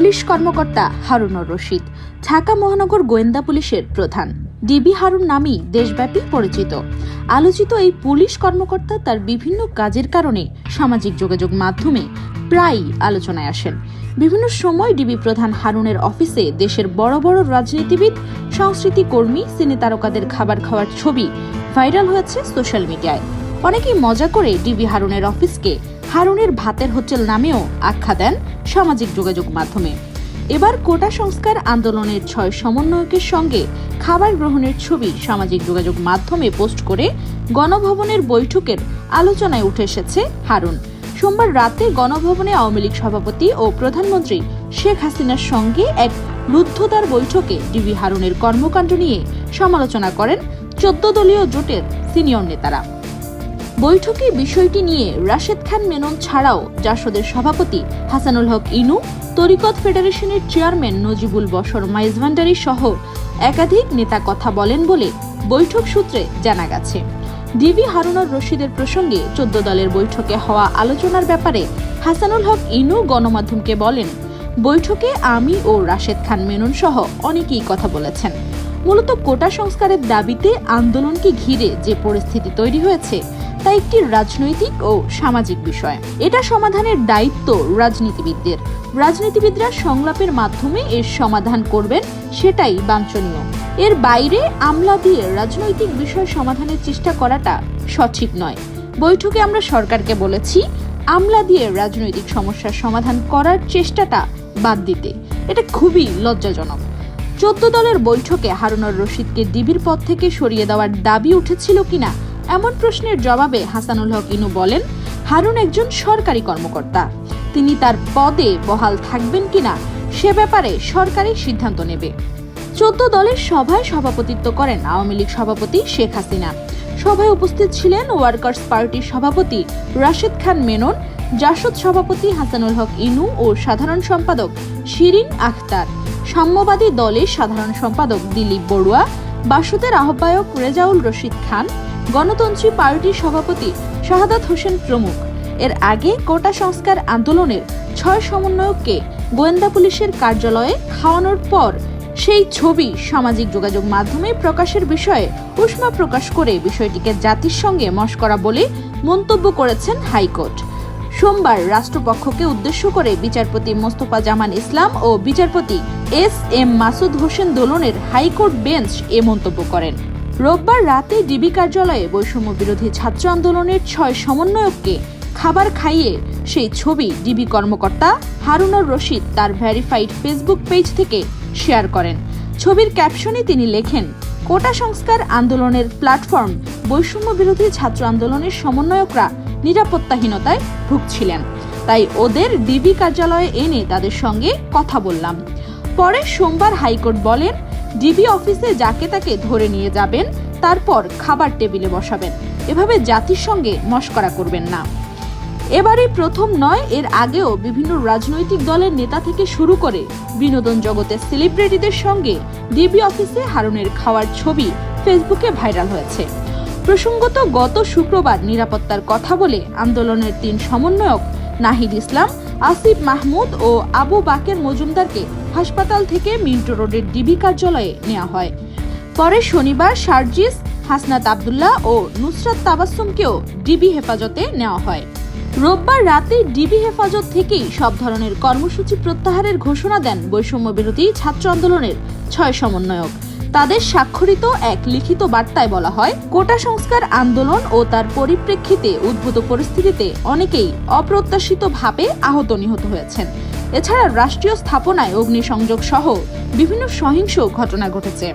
Police কর্মকর্তা হারুনুর রশিদ ঢাকা মহানগর গোয়েন্দা পুলিশের প্রধান। ডিবি হারুন নামেই দেশব্যাপী পরিচিত। আলোচিত এই পুলিশ কর্মকর্তা তার বিভিন্ন কাজের কারণে সামাজিক যোগাযোগ মাধ্যমে প্রায়ই আলোচনায় আসেন। বিভিন্ন সময় ডিবি প্রধান হারুনের অফিসে দেশের বড় বড় রাজনীতিবিদ, সংস্কৃতি কর্মী, সিনে তারকাদের খাবার খাওয়ার ছবি ভাইরাল হয়েছে সোশ্যাল মিডিয়ায়। অনেকেই মজা করে ডিবি হারুনের অফিসকে হারুনের ভাতের হোটেল নামেও আখ্যা দেন সামাজিক যোগাযোগ মাধ্যমে। এবার কোটা সংস্কার আন্দোলনের 6 সমন্বয়কের সঙ্গে খাবার গ্রহণের ছবি সামাজিক যোগাযোগ মাধ্যমে পোস্ট করে গণভবনের বৈঠকের আলোচনায় উঠে এসেছে হারুন। সোমবার রাতে গণভবনে আওয়ামী লীগ সভাপতি ও প্রধানমন্ত্রী শেখ হাসিনার সঙ্গে এক রুদ্ধদ্বার বৈঠকে ডিবি হারুনের কর্মকাণ্ড নিয়ে সমালোচনা করেন 14 দলীয় জোটের সিনিয়র নেতারা। বৈঠকে বিষয়টি নিয়ে রাশেদ খান মেনন ছাড়াও জাসদের সভাপতি হাসানুল হক ইনু, তরিকত ফেডারেশনের চেয়ারম্যান নজিবুল বশর মাইজভান্ডারি সহ একাধিক নেতা কথা বলেন বলে বৈঠক সূত্রে জানা গেছে। ডিবি হারুনুর রশিদের প্রসঙ্গে 14 দলের বৈঠকে হওয়া আলোচনার ব্যাপারে হাসানুল হক ইনু গণমাধ্যমকে বলেন, বৈঠকে আমি ও রাশেদ খান মেনন সহ অনেকেই কথা বলেছেন। মূলত কোটা সংস্কারের দাবিতে আন্দোলনকে ঘিরে যে পরিস্থিতি তৈরি হয়েছে তা একটি রাজনৈতিক ও সামাজিক বিষয়। এটা সমাধানের দায়িত্ব রাজনীতিবিদদের। রাজনীতিবিদরা সংলাপের মাধ্যমে এর সমাধান করবেন, সেটাই বাঞ্ছনীয়। এর বাইরে আমলা দিয়ে রাজনৈতিক বিষয় সমাধানের চেষ্টা করাটা সঠিক নয়। বৈঠকে আমরা সরকারকে বলেছি, আমলা দিয়ে রাজনৈতিক সমস্যার সমাধান করার চেষ্টাটা বাদ দিতে। এটা খুবই লজ্জাজনক। 14 দলের বৈঠকে হারুনুর রশিদকে ডিবির পদ থেকে সরিয়ে দেওয়ার দাবি উঠেছিল কিনা এমন প্রশ্নের জবাবে হাসানুল হক ইনু বলেন, হারুন একজন সরকারি কর্মকর্তা। তিনি তার পদে বহাল থাকবেন কিনা সে ব্যাপারে সরকারই সিদ্ধান্ত নেবে। 14 দলের সভায় সভাপতিত্ব করেন আওয়ামী লীগ সভাপতি শেখ হাসিনা। সভায় উপস্থিত ছিলেন ওয়ার্কার্স পার্টির সভাপতি রাশেদ খান মেনন, জাসদ সভাপতি হাসানুল হক ইনু ও সাধারণ সম্পাদক শিরিন আখতার, সাম্যবাদী দলের সাধারণ সম্পাদক দিলীপ বড়ুয়া, বাসদের আহ্বায়ক রেজাউল রশিদ খান, গণতন্ত্রী পার্টির সভাপতি শাহাদাত হোসেন প্রমুখ। এর আগে কোটা সংস্কার আন্দোলনের 6 সমন্বয়ককে গোয়েন্দা পুলিশের কার্যালয়ে খাওয়ানোর পর সেই ছবি সামাজিক যোগাযোগ মাধ্যমে প্রকাশের বিষয়ে উষ্মা প্রকাশ করে বিষয়টিকে জাতিসংঘে মশকরা বলে মন্তব্য করেছেন হাইকোর্ট। সোমবার রাষ্ট্রপক্ষকে উদ্দেশ্য করে বিচারপতি মোস্তফা জামান ইসলাম ও বিচারপতি এস.এম. মাসুদ হোসেন দোলনের হাইকোর্ট বেঞ্চ এ মন্তব্য করেন। রোববার রাতে ডিবি কার্যালয়ে বৈষম্য বিরোধী ছাত্র আন্দোলনের 6 সমন্বয়ককে খাবার খাইয়ে সেই ছবি ডিবি কর্মকর্তা হারুনুর রশিদ তার ভেরিফাইড ফেসবুক পেজ থেকে শেয়ার করেন। ছবির ক্যাপশনে তিনি লেখেন, কোটা সংস্কার আন্দোলনের প্ল্যাটফর্ম বৈষম্য বিরোধী ছাত্র আন্দোলনের সমন্বয়করা নিরাপত্তাহীনতায় ভুগছিলেন, তাই ওদের ডিবি কার্যালয়ে এনে তাদের সঙ্গে কথা বললাম। পরে সোমবার হাইকোর্ট বলেন, ডিবি অফিসে যাকে তাকে ধরে নিয়ে যাবেন, তারপর খাবার টেবিলে বসাবেন। এভাবে জাতির সঙ্গে মশকরা করবেন না। এবারে প্রথম নয়, এর আগেও বিভিন্ন রাজনৈতিক দলের নেতা থেকে শুরু করে বিনোদন জগতের সেলিব্রিটিদের সঙ্গে ডিবি অফিসে হারুনের খাওয়ার ছবি ফেসবুকে ভাইরাল হয়েছে। প্রসঙ্গত গত শুক্রবার নিরাপত্তার কথা বলে আন্দোলনের 3 সমন্বয়ক নাহিদ ইসলাম, আসিফ মাহমুদ ও আবু বাকের মজুমদারকে হাসপাতাল থেকে মিন্টো রোডের ডিবি কার্যালয়ে নেওয়া হয়। পরে শনিবার সার্জিস, হাসনাত আব্দুল্লাহ ও নুসরাত তাবাসসুমকেও ডিবি হেফাজতে নেওয়া হয়। রোববার রাতে ডিবি হেফাজত থেকেই সব ধরনের কর্মসূচি প্রত্যাহারের ঘোষণা দেন বৈষম্য বিরোধী ছাত্র আন্দোলনের 6 সমন্বয়ক। তাদের স্বাক্ষরিত এক লিখিত বার্তায় বলা হয়, কোটা সংস্কার আন্দোলন ও তার পরিপ্রেক্ষিতে উদ্ভূত পরিস্থিতিতে অনেকেই অপ্রত্যাশিতভাবে আহত নিহত হয়েছেন। এছাড়া রাষ্ট্রীয় স্থাপনায় অগ্নিসংযোগ সহ বিভিন্ন সহিংস ঘটনা ঘটেছে।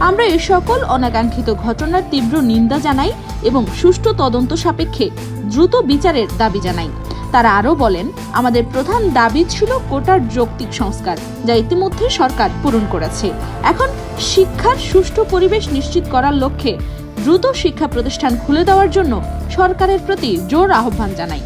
আমরা এ সকল অনাকাঙ্ক্ষিত ঘটনার তীব্র নিন্দা জানাই এবং সুষ্ঠু তদন্ত সাপেক্ষে দ্রুত বিচারের দাবি জানাই। তারা আরও বলেন, আমাদের প্রধান দাবি ছিল কোটার যৌক্তিক সংস্কার, যা ইতিমধ্যে সরকার পূরণ করেছে। এখন শিক্ষার সুষ্ঠু পরিবেশ নিশ্চিত করার লক্ষ্যে দ্রুত শিক্ষা প্রতিষ্ঠান খুলে দেওয়ার জন্য সরকারের প্রতি জোর আহ্বান জানাই।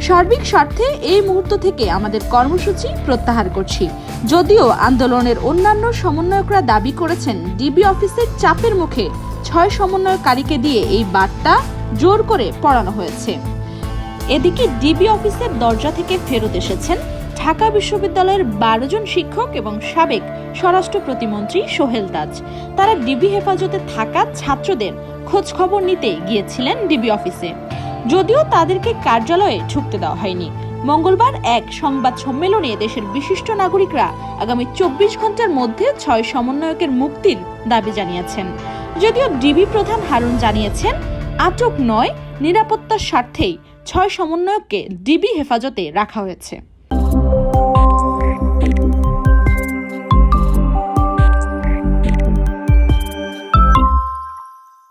সার্বিক স্বার্থে এই মুহূর্ত থেকে আমাদের কর্মসূচি প্রত্যাহার করছি। যদিও আন্দোলনের অন্যান্য সমন্বয়করা দাবি করেছেন, ডিবি অফিসের চাপের মুখে 6 সমন্বয়কারীকে দিয়ে এই বার্তা জোর করে পড়ানো হয়েছে। এদিকে ডিবি অফিসের দরজা থেকে ফেরত এসেছেন ঢাকা বিশ্ববিদ্যালয়ের 12 জন শিক্ষক এবং সাবেক স্বরাষ্ট্র প্রতিমন্ত্রী সোহেল তাজ। তারা ডিবি হেফাজতে থাকা ছাত্রদের খোঁজ খবর নিতে গিয়েছিলেন ডিবি অফিসে, যদিও তাদেরকে কার্যালয়ে ঢুকতে দেওয়া হয়নি। মঙ্গলবার এক সংবাদ সম্মেলনে দেশের বিশিষ্ট নাগরিকরা আগামী 24 ঘন্টার মধ্যে 6 সমন্বয়কের মুক্তির দাবি জানিয়েছেন। যদিও ডিবি প্রধান হারুন জানিয়েছেন, আটক নয়, নিরাপত্তার স্বার্থেই 6 সমন্বয়ককে ডিবি হেফাজতে রাখা হয়েছে।